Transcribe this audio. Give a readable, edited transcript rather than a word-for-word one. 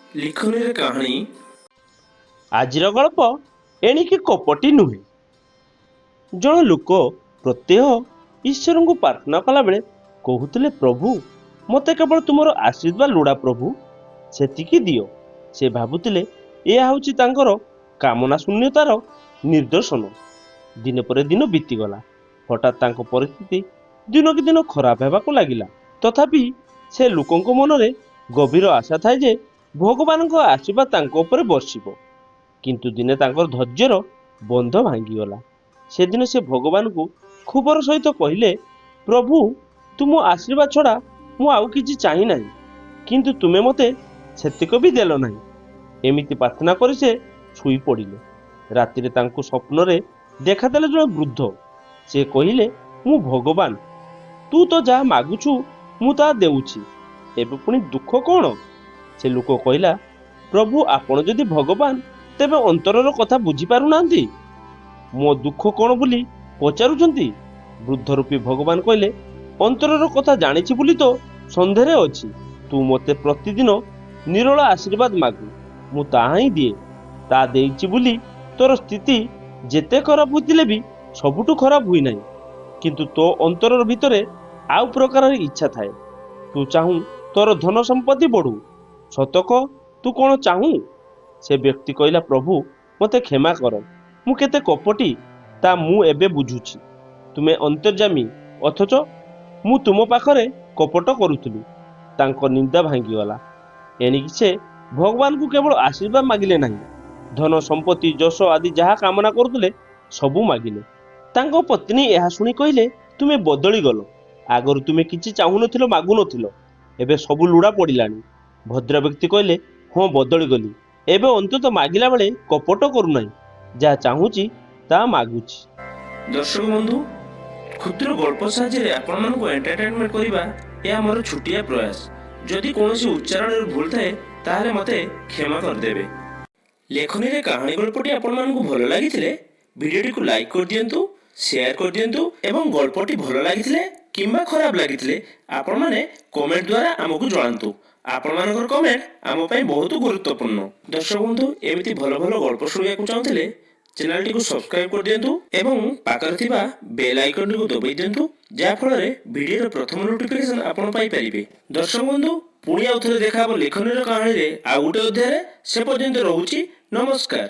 ଲିଖନୀରେ କାହାଣୀ। ଆଜିର ଗଳ୍ପ ଏଣିକି କପଟି ନୁହେଁ। ଜଣେ ଲୋକ ପ୍ରତ୍ୟହ ଈଶ୍ୱରଙ୍କୁ ପ୍ରାର୍ଥନା କଲାବେଳେ କହୁଥିଲେ, ପ୍ରଭୁ ମୋତେ କେବଳ ତୁମର ଆଶୀର୍ବାଦ ଲୋଡ଼ା ପ୍ରଭୁ, ସେତିକି ଦିଅ। ସେ ଭାବୁଥିଲେ ଏହା ହେଉଛି ତାଙ୍କର କାମନା ଶୂନ୍ୟତାର ନିଦର୍ଶନ। ଦିନ ପରେ ଦିନ ବିତିଗଲା। ହଠାତ୍ ତାଙ୍କ ପରିସ୍ଥିତି ଦିନକୁ ଦିନ ଖରାପ ହେବାକୁ ଲାଗିଲା। ତଥାପି ସେ ଲୋକଙ୍କ ମନରେ ଗଭୀର ଆଶା ଥାଏ ଯେ ଭଗବାନଙ୍କ ଆଶୀର୍ବାଦ ତାଙ୍କ ଉପରେ ବର୍ଷିବ। କିନ୍ତୁ ଦିନେ ତାଙ୍କର ଧୈର୍ଯ୍ୟର ବନ୍ଧ ଭାଙ୍ଗିଗଲା। ସେଦିନ ସେ ଭଗବାନଙ୍କୁ କ୍ଷୋଭର ସହିତ କହିଲେ, ପ୍ରଭୁ ତୁମ ଆଶୀର୍ବାଦ ଛଡ଼ା ମୁଁ ଆଉ କିଛି ଚାହିଁ ନାହିଁ, କିନ୍ତୁ ତୁମେ ମୋତେ ସେତିକ ବି ଦେଲ ନାହିଁ। ଏମିତି ପ୍ରାର୍ଥନା କରି ସେ ଶୋଇ ପଡ଼ିଲେ। ରାତିରେ ତାଙ୍କୁ ସ୍ୱପ୍ନରେ ଦେଖାଦେଲେ ଜଣେ ବୃଦ୍ଧ। ସେ କହିଲେ, ମୁଁ ଭଗବାନ, ତୁ ତ ଯାହା ମାଗୁଛୁ ମୁଁ ତାହା ଦେଉଛି, ଏବେ ପୁଣି ଦୁଃଖ କ'ଣ? ସେ ଲୋକ କହିଲା, ପ୍ରଭୁ ଆପଣ ଯଦି ଭଗବାନ ତେବେ ଅନ୍ତରର କଥା ବୁଝିପାରୁନାହାନ୍ତି? ମୋ ଦୁଃଖ କ'ଣ ବୋଲି ପଚାରୁଛନ୍ତି? ବୃଦ୍ଧ ରୂପୀ ଭଗବାନ କହିଲେ, ଅନ୍ତରର କଥା ଜାଣିଛି ବୋଲି ତ ସନ୍ଦେହରେ ଅଛି। ତୁ ମୋତେ ପ୍ରତିଦିନ ନିରୋଳ ଆଶୀର୍ବାଦ ମାଗୁ, ମୁଁ ତାହା ହିଁ ଦିଏ। ତା ଦେଇଛି ବୋଲି ତୋର ସ୍ଥିତି ଯେତେ ଖରାପ ହୋଇଥିଲେ ବି ସବୁଠୁ ଖରାପ ହୋଇନାହିଁ। କିନ୍ତୁ ତୋ ଅନ୍ତରର ଭିତରେ ଆଉ ପ୍ରକାରର ଇଚ୍ଛା ଥାଏ। ତୁ ଚାହୁଁ ତୋର ଧନ ସମ୍ପତ୍ତି ବଢ଼ୁ। ସତ କହ, ତୁ କ'ଣ ଚାହୁଁ? ସେ ବ୍ୟକ୍ତି କହିଲା, ପ୍ରଭୁ ମୋତେ କ୍ଷମା କର, ମୁଁ କେତେ କପଟି ତା ମୁଁ ଏବେ ବୁଝୁଛି। ତୁମେ ଅନ୍ତର୍ଯ୍ୟାମୀ, ଅଥଚ ମୁଁ ତୁମ ପାଖରେ କପଟ କରୁଥିଲି। ତାଙ୍କ ନିନ୍ଦା ଭାଙ୍ଗିଗଲା। ଏଣିକି ସେ ଭଗବାନଙ୍କୁ କେବଳ ଆଶୀର୍ବାଦ ମାଗିଲେ ନାହିଁ, ଧନ ସମ୍ପତ୍ତି ଯଶ ଆଦି ଯାହା କାମନା କରୁଥିଲେ ସବୁ ମାଗିଲେ। ତାଙ୍କ ପତ୍ନୀ ଏହା ଶୁଣି କହିଲେ, ତୁମେ ବଦଳିଗଲ। ଆଗରୁ ତୁମେ କିଛି ଚାହୁଁନଥିଲ, ମାଗୁନଥିଲ, ଏବେ ସବୁ ଲୁଡ଼ା ପଡ଼ିଲାଣି। ଭଦ୍ର ବ୍ୟକ୍ତି କହିଲେ, ହଁ ବଦଳିଗଲି, ଏବେ ଅନ୍ତତଃ ମାଗିଲା ବେଳେ କପଟ କରୁନାହିଁ, ଯାହା ଚାହୁଁଛି ତାହା ମାଗୁଛି। ଦର୍ଶକ ବନ୍ଧୁ, କ୍ଷୁଦ୍ର ଗଳ୍ପ ସାହାଯ୍ୟରେ ଆପଣମାନଙ୍କୁ ଏଣ୍ଟରଟେନମେଣ୍ଟ କରିବା ଏହା ମୋର ଛୋଟିଆ ପ୍ରୟାସ। ଯଦି କୌଣସି ଉଚ୍ଚାରଣରେ ଭୁଲ ଥାଏ ତାହେଲେ ମୋତେ କ୍ଷମା କରିଦେବେ। ଲେଖନୀରେ କାହାଣୀ ଗଳ୍ପଟି ଆପଣମାନଙ୍କୁ ଭଲ ଲାଗିଥିଲେ ଭିଡ଼ିଓଟିକୁ ଲାଇକ୍ କରିଦିଅନ୍ତୁ, ସେୟାର କରିଦିଅନ୍ତୁ ଏବଂ ଗଳ୍ପଟି ଭଲ ଲାଗିଥିଲେ କିମ୍ବା ଖରାପ ଲାଗିଥିଲେ ଆପଣମାନେ କମେଣ୍ଟ ଦ୍ୱାରା ଆମକୁ ଜଣାନ୍ତୁ। ଆପଣମାନଙ୍କର କମେଣ୍ଟ ଆମ ପାଇଁ ବହୁତ ଗୁରୁତ୍ୱପୂର୍ଣ୍ଣ। ଦର୍ଶକ ବନ୍ଧୁ, ଏମିତି ଭଲ ଭଲ ଗଳ୍ପ ଶୁଣିବାକୁ ଚାହୁଁଥିଲେ ଚ୍ୟାନେଲଟିକୁ ସବସ୍କ୍ରାଇବ କରିଦିଅନ୍ତୁ ଏବଂ ପାଖରେ ଥିବା ବେଲ୍ ଆଇକନଟିକୁ ଦବାଇ ଦିଅନ୍ତୁ, ଯାହାଫଳରେ ଭିଡ଼ିଓର ପ୍ରଥମ ନୋଟିଫିକେସନ ଆପଣ ପାଇପାରିବେ। ଦର୍ଶକ ବନ୍ଧୁ, ପୁଣି ଆଉ ଥରେ ଦେଖା ହେବ ଲେଖନୀର କାହାଣୀରେ ଆଉ ଗୋଟେ ଅଧ୍ୟାୟରେ। ସେ ପର୍ଯ୍ୟନ୍ତ ରହୁଛି, ନମସ୍କାର।